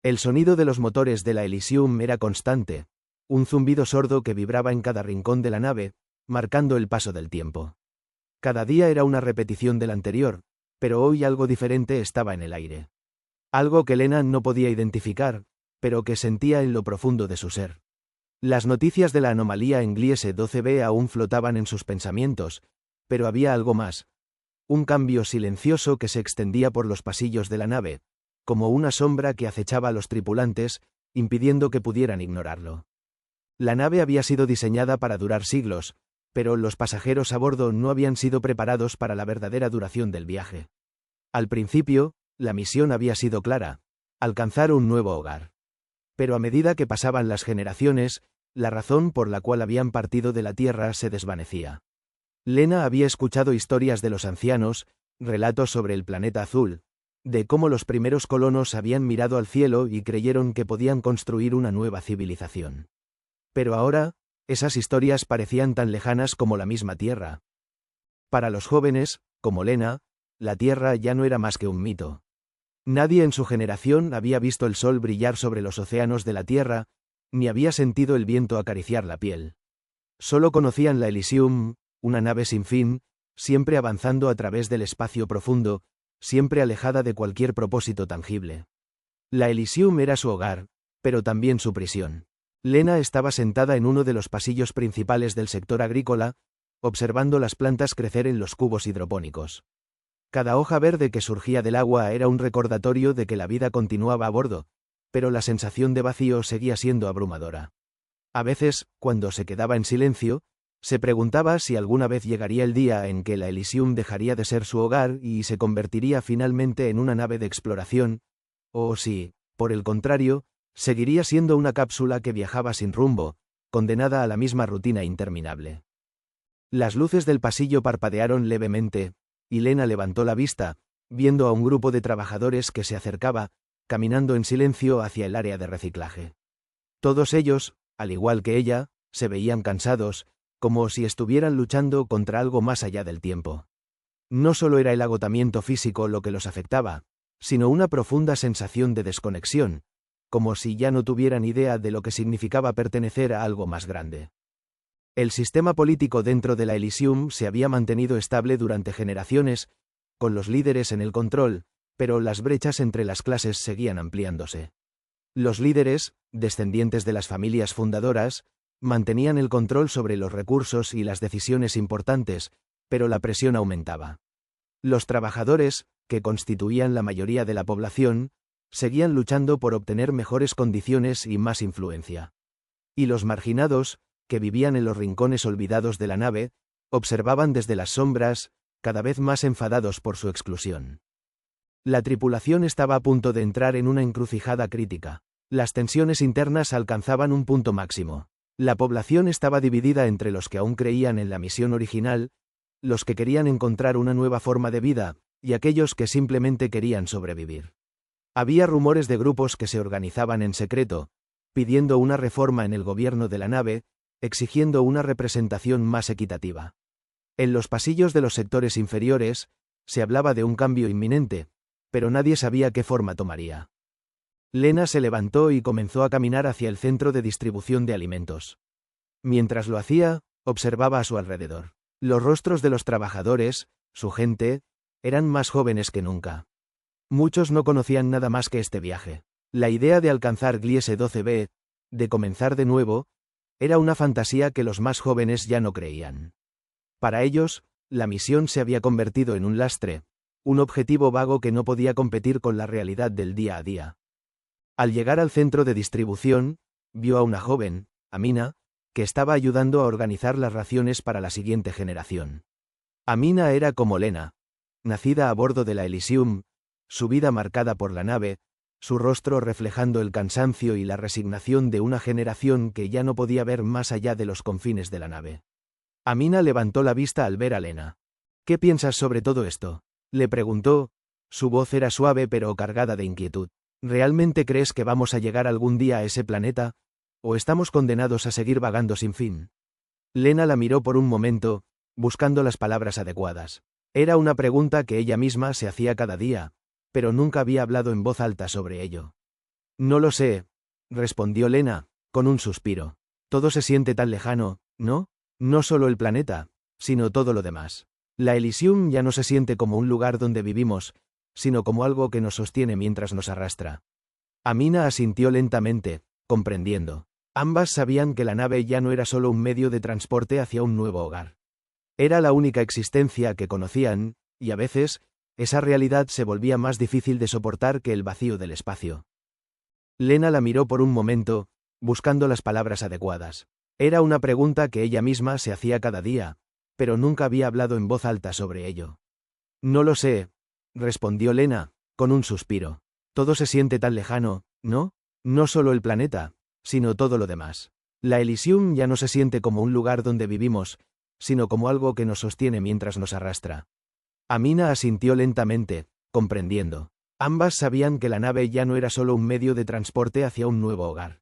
El sonido de los motores de la Elysium era constante, un zumbido sordo que vibraba en cada rincón de la nave, marcando el paso del tiempo. Cada día era una repetición del anterior, pero hoy algo diferente estaba en el aire. Algo que Lena no podía identificar, pero que sentía en lo profundo de su ser. Las noticias de la anomalía en Gliese 12b aún flotaban en sus pensamientos, pero había algo más. Un cambio silencioso que se extendía por los pasillos de la nave, como una sombra que acechaba a los tripulantes, impidiendo que pudieran ignorarlo. La nave había sido diseñada para durar siglos, pero los pasajeros a bordo no habían sido preparados para la verdadera duración del viaje. Al principio, la misión había sido clara: alcanzar un nuevo hogar. Pero a medida que pasaban las generaciones, la razón por la cual habían partido de la Tierra se desvanecía. Lena había escuchado historias de los ancianos, relatos sobre el planeta azul, de cómo los primeros colonos habían mirado al cielo y creyeron que podían construir una nueva civilización. Pero ahora, esas historias parecían tan lejanas como la misma Tierra. Para los jóvenes, como Lena, la Tierra ya no era más que un mito. Nadie en su generación había visto el sol brillar sobre los océanos de la Tierra, ni había sentido el viento acariciar la piel. Solo conocían la Elysium, una nave sin fin, siempre avanzando a través del espacio profundo, siempre alejada de cualquier propósito tangible. La Elysium era su hogar, pero también su prisión. Lena estaba sentada en uno de los pasillos principales del sector agrícola, observando las plantas crecer en los cubos hidropónicos. Cada hoja verde que surgía del agua era un recordatorio de que la vida continuaba a bordo, pero la sensación de vacío seguía siendo abrumadora. A veces, cuando se quedaba en silencio, se preguntaba si alguna vez llegaría el día en que la Elysium dejaría de ser su hogar y se convertiría finalmente en una nave de exploración, o si, por el contrario, seguiría siendo una cápsula que viajaba sin rumbo, condenada a la misma rutina interminable. Las luces del pasillo parpadearon levemente, y Lena levantó la vista, viendo a un grupo de trabajadores que se acercaba, caminando en silencio hacia el área de reciclaje. Todos ellos, al igual que ella, se veían cansados, como si estuvieran luchando contra algo más allá del tiempo. No solo era el agotamiento físico lo que los afectaba, sino una profunda sensación de desconexión, como si ya no tuvieran idea de lo que significaba pertenecer a algo más grande. El sistema político dentro de la Elysium se había mantenido estable durante generaciones, con los líderes en el control, pero las brechas entre las clases seguían ampliándose. Los líderes, descendientes de las familias fundadoras, mantenían el control sobre los recursos y las decisiones importantes, pero la presión aumentaba. Los trabajadores, que constituían la mayoría de la población, seguían luchando por obtener mejores condiciones y más influencia. Y los marginados, que vivían en los rincones olvidados de la nave, observaban desde las sombras, cada vez más enfadados por su exclusión. La tripulación estaba a punto de entrar en una encrucijada crítica. Las tensiones internas alcanzaban un punto máximo. La población estaba dividida entre los que aún creían en la misión original, los que querían encontrar una nueva forma de vida, y aquellos que simplemente querían sobrevivir. Había rumores de grupos que se organizaban en secreto, pidiendo una reforma en el gobierno de la nave, exigiendo una representación más equitativa. En los pasillos de los sectores inferiores, se hablaba de un cambio inminente, pero nadie sabía qué forma tomaría. Lena se levantó y comenzó a caminar hacia el centro de distribución de alimentos. Mientras lo hacía, observaba a su alrededor. Los rostros de los trabajadores, su gente, eran más jóvenes que nunca. Muchos no conocían nada más que este viaje. La idea de alcanzar Gliese 12b, de comenzar de nuevo, era una fantasía que los más jóvenes ya no creían. Para ellos, la misión se había convertido en un lastre, un objetivo vago que no podía competir con la realidad del día a día. Al llegar al centro de distribución, vio a una joven, Amina, que estaba ayudando a organizar las raciones para la siguiente generación. Amina era como Lena, nacida a bordo de la Elysium, su vida marcada por la nave, su rostro reflejando el cansancio y la resignación de una generación que ya no podía ver más allá de los confines de la nave. Amina levantó la vista al ver a Lena. ¿Qué piensas sobre todo esto?, le preguntó, su voz era suave pero cargada de inquietud. ¿Realmente crees que vamos a llegar algún día a ese planeta, o estamos condenados a seguir vagando sin fin? Lena la miró por un momento, buscando las palabras adecuadas. Era una pregunta que ella misma se hacía cada día, pero nunca había hablado en voz alta sobre ello. No lo sé, respondió Lena, con un suspiro. Todo se siente tan lejano, ¿no? No solo el planeta, sino todo lo demás. La Elysium ya no se siente como un lugar donde vivimos, sino como algo que nos sostiene mientras nos arrastra. Amina asintió lentamente, comprendiendo. Ambas sabían que la nave ya no era solo un medio de transporte hacia un nuevo hogar. Era la única existencia que conocían, y a veces, esa realidad se volvía más difícil de soportar que el vacío del espacio. Lena la miró por un momento, buscando las palabras adecuadas. Era una pregunta que ella misma se hacía cada día, pero nunca había hablado en voz alta sobre ello. No lo sé, respondió Lena, con un suspiro. Todo se siente tan lejano, ¿no? No solo el planeta, sino todo lo demás. La Elysium ya no se siente como un lugar donde vivimos, sino como algo que nos sostiene mientras nos arrastra. Amina asintió lentamente, comprendiendo. Ambas sabían que la nave ya no era solo un medio de transporte hacia un nuevo hogar.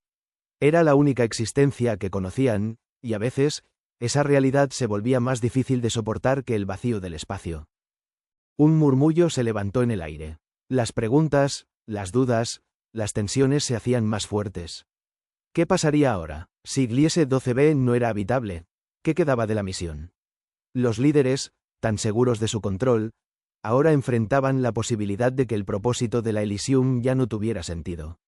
Era la única existencia que conocían, y a veces, esa realidad se volvía más difícil de soportar que el vacío del espacio. Un murmullo se levantó en el aire. Las preguntas, las dudas, las tensiones se hacían más fuertes. ¿Qué pasaría ahora? Si Gliese 12b no era habitable, ¿qué quedaba de la misión? Los líderes, tan seguros de su control, ahora enfrentaban la posibilidad de que el propósito de la Elysium ya no tuviera sentido.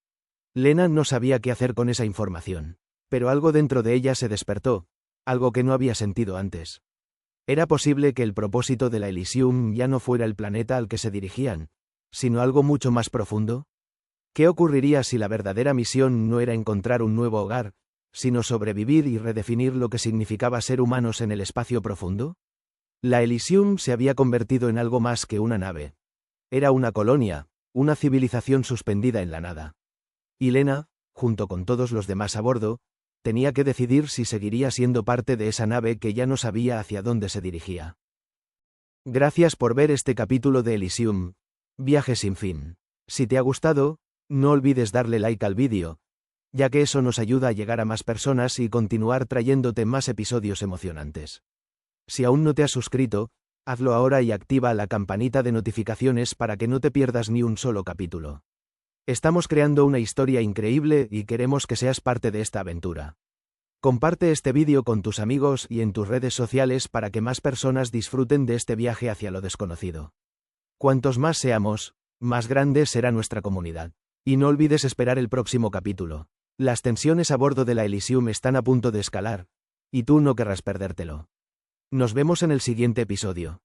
Lena no sabía qué hacer con esa información, pero algo dentro de ella se despertó, algo que no había sentido antes. ¿Era posible que el propósito de la Elysium ya no fuera el planeta al que se dirigían, sino algo mucho más profundo? ¿Qué ocurriría si la verdadera misión no era encontrar un nuevo hogar, sino sobrevivir y redefinir lo que significaba ser humanos en el espacio profundo? La Elysium se había convertido en algo más que una nave. Era una colonia, una civilización suspendida en la nada. Y Lena, junto con todos los demás a bordo, tenía que decidir si seguiría siendo parte de esa nave que ya no sabía hacia dónde se dirigía. Gracias por ver este capítulo de Elysium, Viaje sin fin. Si te ha gustado, no olvides darle like al vídeo, ya que eso nos ayuda a llegar a más personas y continuar trayéndote más episodios emocionantes. Si aún no te has suscrito, hazlo ahora y activa la campanita de notificaciones para que no te pierdas ni un solo capítulo. Estamos creando una historia increíble y queremos que seas parte de esta aventura. Comparte este vídeo con tus amigos y en tus redes sociales para que más personas disfruten de este viaje hacia lo desconocido. Cuantos más seamos, más grande será nuestra comunidad. Y no olvides esperar el próximo capítulo. Las tensiones a bordo de la Elysium están a punto de escalar, y tú no querrás perdértelo. Nos vemos en el siguiente episodio.